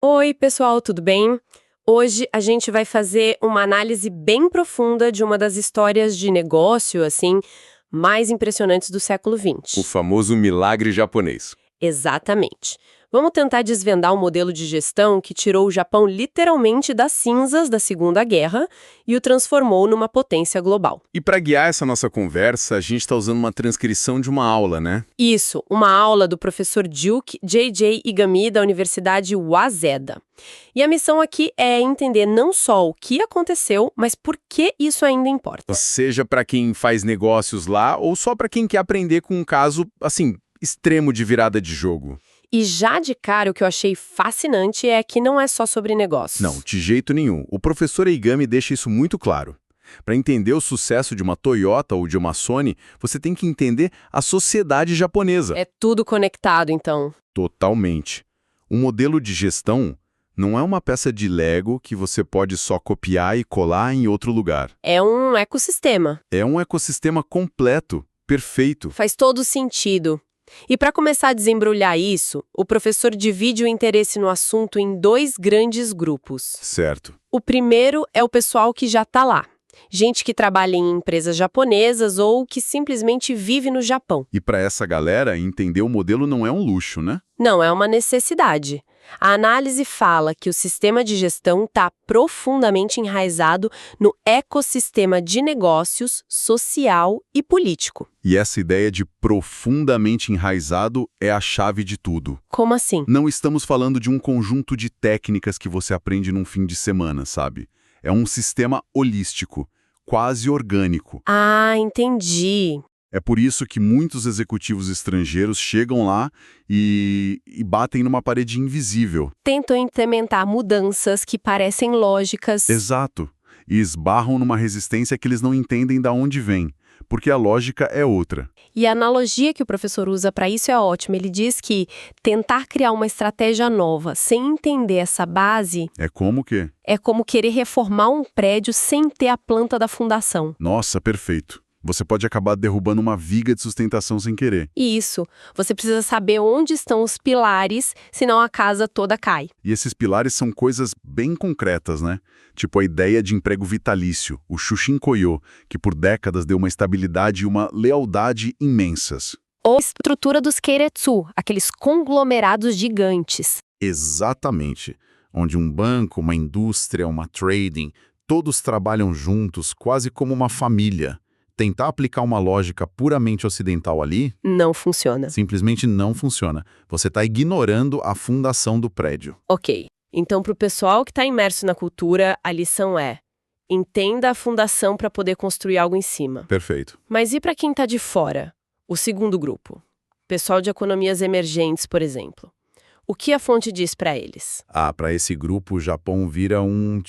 Oi, pessoal, tudo bem? Hoje a gente vai fazer uma análise bem profunda de uma das histórias de negócio, assim, mais impressionantes do século O XX. famoso milagre japonês. Exatamente. Vamos tentar desvendar um modelo de gestão que tirou o Japão literalmente das cinzas da Segunda Guerra e o transformou numa potência global. E para guiar essa nossa conversa, a gente está usando uma transcrição de uma aula, né? Isso, uma aula do professor Duke J.J. Igami da Universidade Waseda. E a missão aqui é entender não só o que aconteceu, mas por que isso ainda importa. Seja para quem faz negócios lá ou só para quem quer aprender com um caso, assim, extremo de virada de jogo. E já de cara, o que eu achei fascinante é que não é só sobre negócios. Não, de jeito nenhum. O professor Eigami deixa isso muito claro. Para entender o sucesso de uma Toyota ou de uma Sony, você tem que entender a sociedade japonesa. É tudo conectado, então. Totalmente. Um modelo de gestão não é uma peça de Lego que você pode só copiar e colar em outro lugar. É um ecossistema. É um ecossistema completo, perfeito. Faz todo sentido. E para começar a desembrulhar isso, o professor divide o interesse no assunto em dois grandes grupos. Certo. O primeiro é o pessoal que já está lá. Gente que trabalha em empresas japonesas ou que simplesmente vive no Japão. E para essa galera, entender o modelo não é um luxo, né? Não é uma necessidade. A análise fala que o sistema de gestão está profundamente enraizado no ecossistema de negócios, social e político. E essa ideia de profundamente enraizado é a chave de tudo. Como assim? Não estamos falando de um conjunto de técnicas que você aprende num fim de semana, sabe? É um sistema holístico, quase orgânico. Ah, entendi. É por isso que muitos executivos estrangeiros chegam lá e batem numa parede invisível. Tentam implementar mudanças que parecem lógicas. Exato. E esbarram numa resistência que eles não entendem de onde vem, porque a lógica é outra. E a analogia que o professor usa para isso é ótima. Ele diz que tentar criar uma estratégia nova sem entender essa base É como que? é como querer reformar um prédio sem ter a planta da fundação. Nossa, perfeito. Você pode acabar derrubando uma viga de sustentação sem querer. E isso, você precisa saber onde estão os pilares, senão a casa toda cai. E esses pilares são coisas bem concretas, né? Tipo a ideia de emprego vitalício, o Shushinkoyo, que por décadas deu uma estabilidade e uma lealdade imensas. Ou a estrutura dos keiretsu, aqueles conglomerados gigantes. Exatamente. Onde um banco, uma indústria, uma trading, todos trabalham juntos, quase como uma família. Tentar aplicar uma lógica puramente ocidental ali, Não funciona. simplesmente não funciona. Você está ignorando a fundação do prédio. Ok, então para o pessoal que está imerso na cultura, a lição é: entenda a fundação para poder construir algo em cima. Perfeito. Mas e para quem está de fora? O segundo grupo. Pessoal de economias emergentes, por exemplo. O que a fonte diz para eles? Para esse grupo, o Japão vira um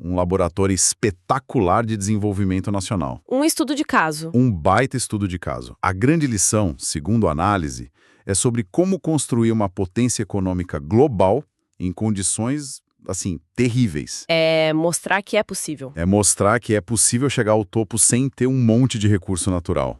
laboratório espetacular de desenvolvimento nacional. Um estudo de caso. Um baita estudo de caso. A grande lição, segundo a análise, é sobre como construir uma potência econômica global em condições, assim, terríveis. É mostrar que é possível. É mostrar que é possível chegar ao topo sem ter um monte de recurso natural.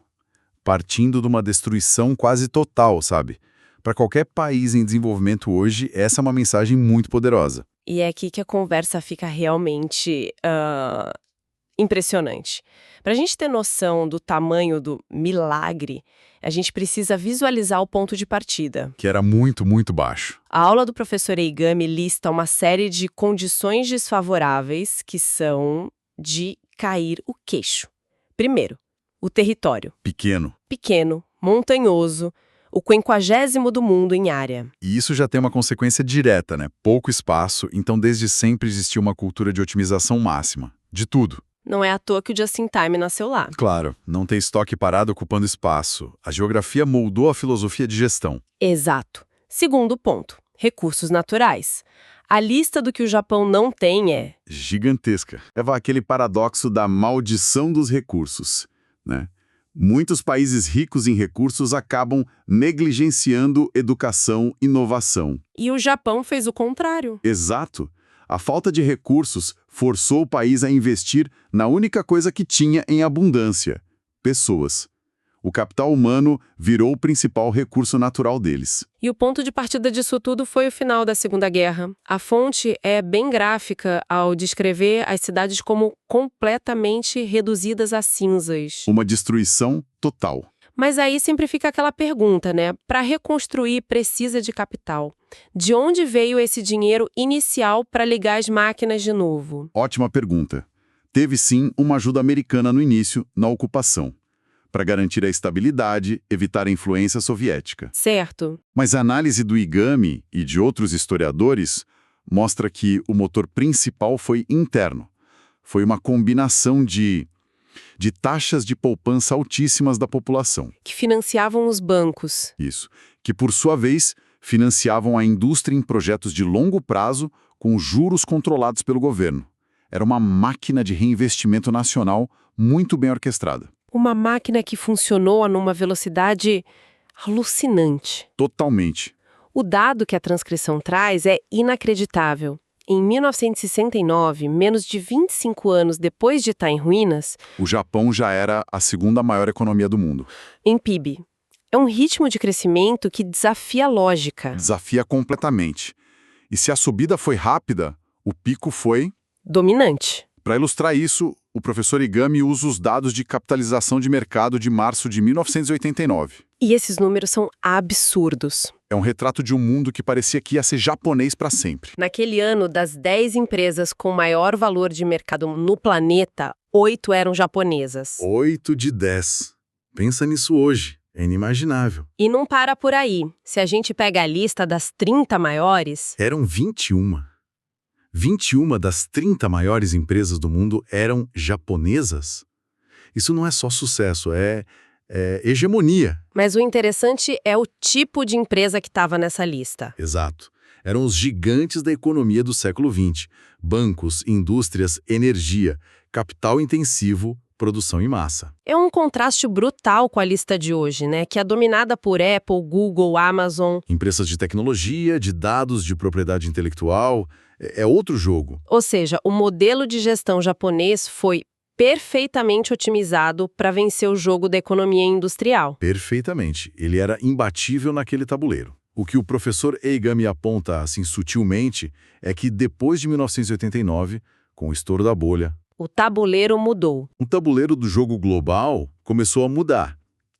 Partindo de uma destruição quase total, sabe? Para qualquer país em desenvolvimento hoje, essa é uma mensagem muito poderosa. E é aqui que a conversa fica realmente impressionante. Para a gente ter noção do tamanho do milagre, a gente precisa visualizar o ponto de partida. Que era muito, muito baixo. A aula do professor Eigami lista uma série de condições desfavoráveis que são de cair o queixo. Primeiro, o território. Pequeno. Pequeno, montanhoso, o 50º do mundo em área. E isso já tem uma consequência direta, né? Pouco espaço, então desde sempre existiu uma cultura de otimização máxima. De tudo. Não é à toa que o Just in Time nasceu lá. Claro, não ter estoque parado ocupando espaço. A geografia moldou a filosofia de gestão. Exato. Segundo ponto, recursos naturais. A lista do que o Japão não tem é... Gigantesca. É aquele paradoxo da maldição dos recursos, né? Muitos países ricos em recursos acabam negligenciando educação e inovação. E o Japão fez o contrário. Exato. A falta de recursos forçou o país a investir na única coisa que tinha em abundância: pessoas. O capital humano virou o principal recurso natural deles. E o ponto de partida disso tudo foi o final da Segunda Guerra. A fonte é bem gráfica ao descrever as cidades como completamente reduzidas a cinzas. Uma destruição total. Mas aí sempre fica aquela pergunta, né? Para reconstruir precisa de capital. De onde veio esse dinheiro inicial para ligar as máquinas de novo? Ótima pergunta. Teve sim uma ajuda americana no início, na ocupação, para garantir a estabilidade, evitar a influência soviética. Certo. Mas a análise do Igami e de outros historiadores mostra que o motor principal foi interno. Foi uma combinação de taxas de poupança altíssimas da população. Que financiavam os bancos. Isso. Que, por sua vez, financiavam a indústria em projetos de longo prazo com juros controlados pelo governo. Era uma máquina de reinvestimento nacional muito bem orquestrada. Uma máquina que funcionou numa velocidade alucinante. Totalmente. O dado que a transcrição traz é inacreditável. Em 1969, menos de 25 anos depois de estar em ruínas, O Japão já era a segunda maior economia do mundo. em PIB. É um ritmo de crescimento que desafia a lógica. Desafia completamente. E se a subida foi rápida, o pico foi... Dominante. Para ilustrar isso, o professor Igami usa os dados de capitalização de mercado de março de 1989. E esses números são absurdos. É um retrato de um mundo que parecia que ia ser japonês para sempre. Naquele ano, das 10 empresas com maior valor de mercado no planeta, 8 eram japonesas. 8 de 10. Pensa nisso hoje. É inimaginável. E não para por aí. Se a gente pega a lista das 30 maiores, Eram 21. 21 das 30 maiores empresas do mundo eram japonesas. Isso não é só sucesso, é hegemonia. mas o interessante é o tipo de empresa que estava nessa lista. Exato. Eram os gigantes da economia do século XX. Bancos, indústrias, energia, capital intensivo, produção em massa. É um contraste brutal com a lista de hoje, né? Que é dominada por Apple, Google, Amazon. Empresas de tecnologia, de dados, de propriedade intelectual, é outro jogo. Ou seja, o modelo de gestão japonês foi perfeitamente otimizado para vencer o jogo da economia industrial. Perfeitamente. Ele era imbatível naquele tabuleiro. O que o professor Eigami aponta, assim, sutilmente, é que depois de 1989, com o estouro da bolha, O tabuleiro mudou. o tabuleiro do jogo global começou a mudar.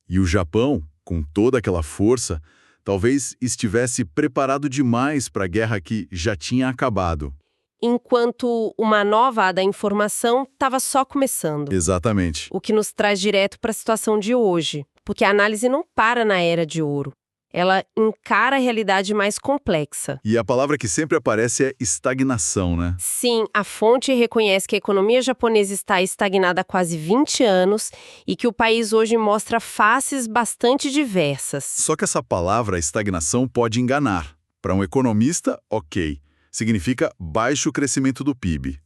E o Japão, com toda aquela força, talvez estivesse preparado demais para a guerra que já tinha acabado. Enquanto uma nova da informação estava só começando. Exatamente. O que nos traz direto para a situação de hoje. Porque a análise não para na Era de Ouro. Ela encara a realidade mais complexa. E a palavra que sempre aparece é estagnação, né? Sim, a fonte reconhece que a economia japonesa está estagnada há quase 20 anos e que o país hoje mostra faces bastante diversas. Só que essa palavra, estagnação, pode enganar. Para um economista, ok. Significa baixo crescimento do PIB.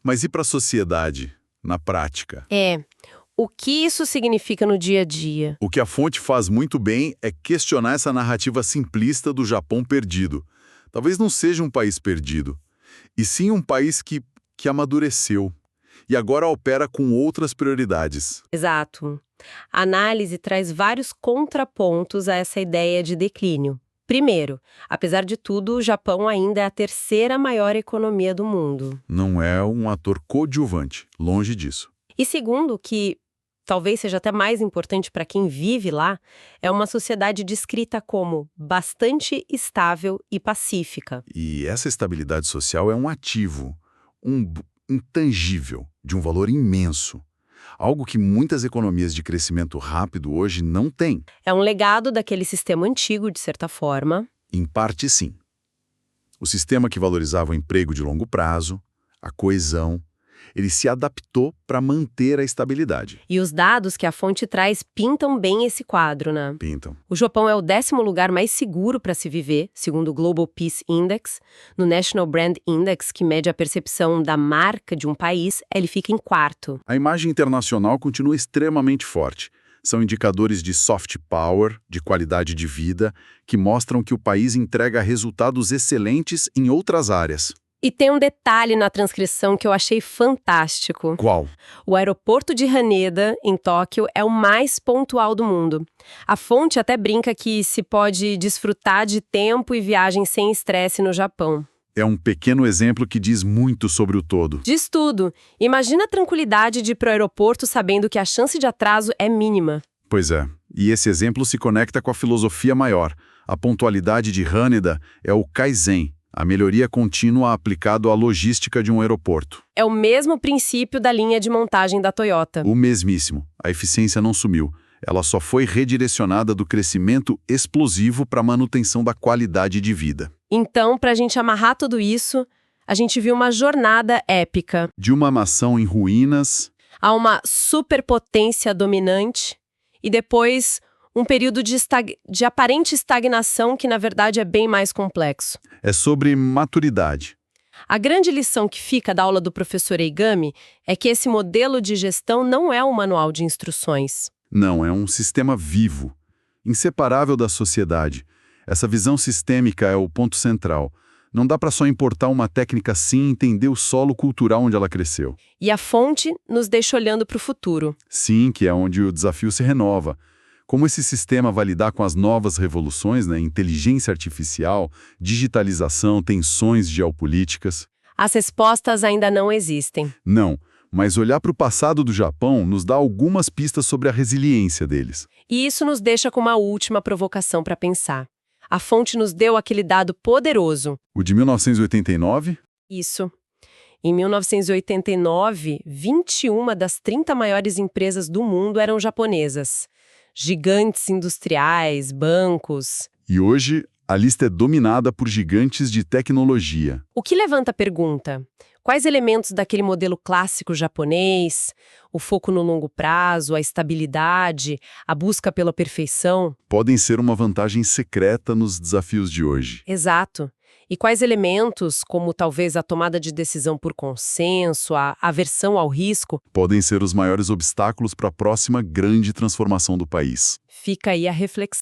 Mas e para a sociedade, na prática? O que isso significa no dia a dia? O que a fonte faz muito bem é questionar essa narrativa simplista do Japão perdido. Talvez não seja um país perdido, e sim um país que amadureceu e agora opera com outras prioridades. Exato. A análise traz vários contrapontos a essa ideia de declínio. Primeiro, apesar de tudo, o Japão ainda é a terceira maior economia do mundo. Não é um ator coadjuvante, longe disso. E segundo, que talvez seja até mais importante para quem vive lá, é uma sociedade descrita como bastante estável e pacífica. E essa estabilidade social é um ativo, um intangível, de um valor imenso. Algo que muitas economias de crescimento rápido hoje não têm. É um legado daquele sistema antigo, de certa forma. Em parte, sim. O sistema que valorizava o emprego de longo prazo, a coesão, ele se adaptou para manter a estabilidade. E os dados que a fonte traz pintam bem esse quadro, né? Pintam. O Japão é o 10º lugar mais seguro para se viver, segundo o Global Peace Index. No National Brand Index, que mede a percepção da marca de um país, ele fica em 4º. A imagem internacional continua extremamente forte. São indicadores de soft power, de qualidade de vida, que mostram que o país entrega resultados excelentes em outras áreas. E tem um detalhe na transcrição que eu achei fantástico. Qual? O aeroporto de Haneda, em Tóquio, é o mais pontual do mundo. A fonte até brinca que se pode desfrutar de tempo e viagem sem estresse no Japão. É um pequeno exemplo que diz muito sobre o todo. Diz tudo. Imagina a tranquilidade de ir pro aeroporto sabendo que a chance de atraso é mínima. Pois é, e esse exemplo se conecta com a filosofia maior. A pontualidade de Haneda é o Kaizen, a melhoria contínua aplicado à logística de um aeroporto. É o mesmo princípio da linha de montagem da Toyota. O mesmíssimo. A eficiência não sumiu. Ela só foi redirecionada do crescimento explosivo para a manutenção da qualidade de vida. Então, para a gente amarrar tudo isso, a gente viu uma jornada épica. De uma nação em ruínas, A uma superpotência dominante e depois um período de aparente estagnação que, na verdade, é bem mais complexo. é sobre maturidade. A grande lição que fica da aula do professor Eigami é que esse modelo de gestão não é um manual de instruções. Não, é um sistema vivo, inseparável da sociedade. Essa visão sistêmica é o ponto central. Não dá para só importar uma técnica assim e entender o solo cultural onde ela cresceu. E a fonte nos deixa olhando para o futuro. Sim, que é onde o desafio se renova. Como esse sistema vai lidar com as novas revoluções, né? Inteligência artificial, digitalização, tensões geopolíticas? As respostas ainda não existem. Não, mas olhar para o passado do Japão nos dá algumas pistas sobre a resiliência deles. E isso nos deixa com uma última provocação para pensar. A fonte nos deu aquele dado poderoso. O de 1989? Isso. Em 1989, 21 das 30 maiores empresas do mundo eram japonesas. Gigantes industriais, bancos. E hoje, a lista é dominada por gigantes de tecnologia. O que levanta a pergunta? Quais elementos daquele modelo clássico japonês, o foco no longo prazo, a estabilidade, a busca pela perfeição? Podem ser uma vantagem secreta nos desafios de hoje. Exato. E quais elementos, como talvez a tomada de decisão por consenso, a aversão ao risco, Podem ser os maiores obstáculos para a próxima grande transformação do país. fica aí a reflexão.